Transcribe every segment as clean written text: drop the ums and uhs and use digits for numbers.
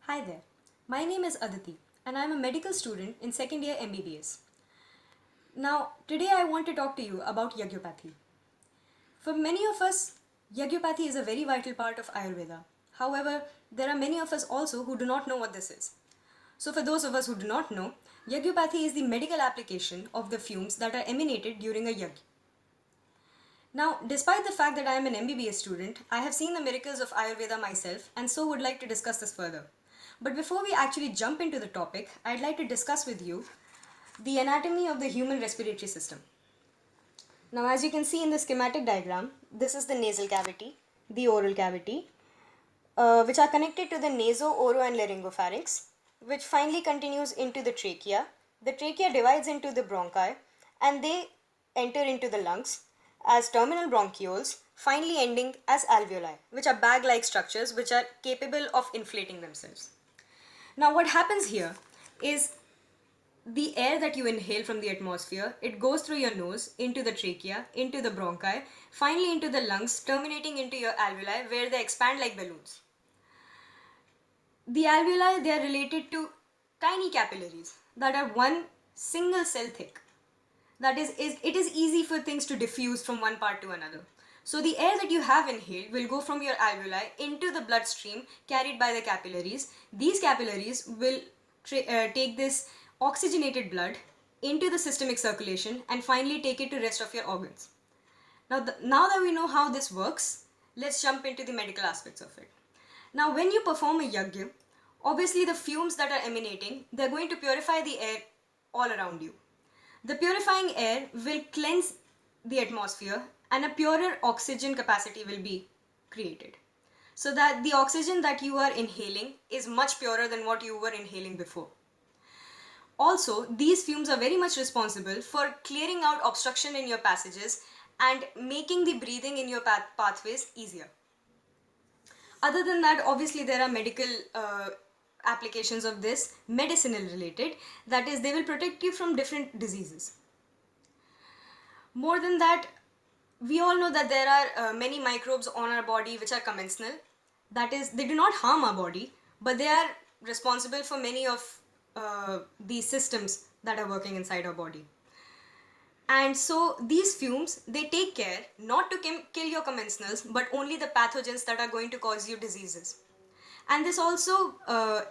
Hi there, my name is Aditi and I am a medical student in second year MBBS. Now, today I want to talk to you about Yagyopathy. For many of us, Yagyopathy is a very vital part of Ayurveda. However, there are many of us also who do not know what this is. So, for those of us who do not know, Yagyopathy is the medical application of the fumes that are emanated during a yagya. Now, despite the fact that I am an MBBS student, I have seen the miracles of Ayurveda myself and so would like to discuss this further. But before we actually jump into the topic, I'd like to discuss with you the anatomy of the human respiratory system. Now, as you can see in the schematic diagram, this is the nasal cavity, the oral cavity, which are connected to the naso, oro, and laryngopharynx, which finally continues into the trachea. The trachea divides into the bronchi, and they enter into the lungs as terminal bronchioles, finally ending as alveoli, which are bag-like structures which are capable of inflating themselves. Now, what happens here is the air that you inhale from the atmosphere, it goes through your nose, into the trachea, into the bronchi, finally into the lungs, terminating into your alveoli where they expand like balloons. The alveoli, they are related to tiny capillaries that are one single cell thick. That is, it is easy for things to diffuse from one part to another. So the air that you have inhaled will go from your alveoli into the bloodstream carried by the capillaries. These capillaries will take this oxygenated blood into the systemic circulation and finally take it to rest of your organs. Now that we know how this works, let's jump into the medical aspects of it. Now, when you perform a yagya, obviously the fumes that are emanating, they're going to purify the air all around you. The purifying air will cleanse the atmosphere and a purer oxygen capacity will be created. So that the oxygen that you are inhaling is much purer than what you were inhaling before. Also, these fumes are very much responsible for clearing out obstruction in your passages and making the breathing in your pathways easier. Other than that, obviously there are medical applications of this, medicinal related, that is, they will protect you from different diseases. More than that, we all know that there are many microbes on our body which are commensal. That is, they do not harm our body, but they are responsible for many of the systems that are working inside our body. And so these fumes, they take care not to kill your commensals, but only the pathogens that are going to cause you diseases. And this also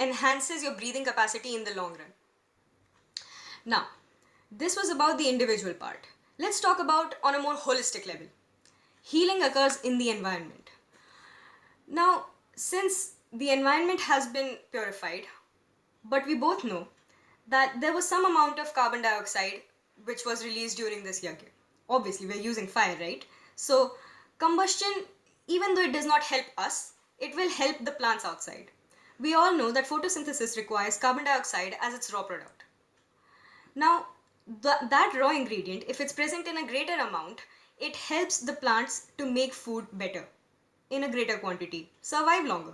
enhances your breathing capacity in the long run. Now, this was about the individual part. Let's talk about on a more holistic level. Healing occurs in the environment. Now, since the environment has been purified, but we both know that there was some amount of carbon dioxide which was released during this yagya. Obviously, we're using fire, right? So, combustion, even though it does not help us, it will help the plants outside. We all know that photosynthesis requires carbon dioxide as its raw product. Now, that raw ingredient, if it's present in a greater amount, it helps the plants to make food better, in a greater quantity, survive longer.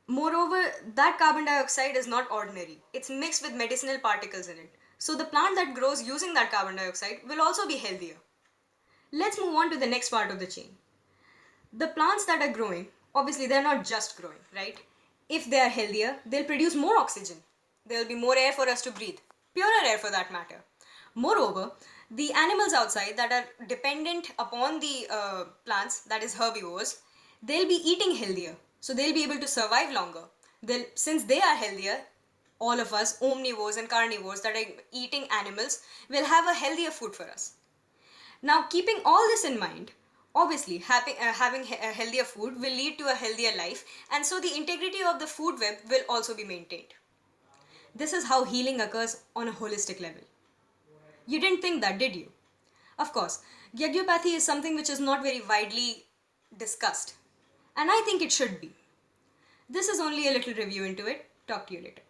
Moreover, that carbon dioxide is not ordinary. It's mixed with medicinal particles in it. So the plant that grows using that carbon dioxide will also be healthier. Let's move on to the next part of the chain. The plants that are growing, obviously they're not just growing, right? If they are healthier, they'll produce more oxygen. There will be more air for us to breathe. Purer air for that matter. Moreover, the animals outside that are dependent upon the plants, that is herbivores, they'll be eating healthier. So they'll be able to survive longer. Since they are healthier, all of us omnivores and carnivores that are eating animals will have a healthier food for us. Now, keeping all this in mind, obviously having a healthier food will lead to a healthier life, and so the integrity of the food web will also be maintained. This is how healing occurs on a holistic level. You didn't think that, did you? Of course, Yagyopathy is something which is not very widely discussed, and I think it should be. This is only a little review into it. Talk to you later.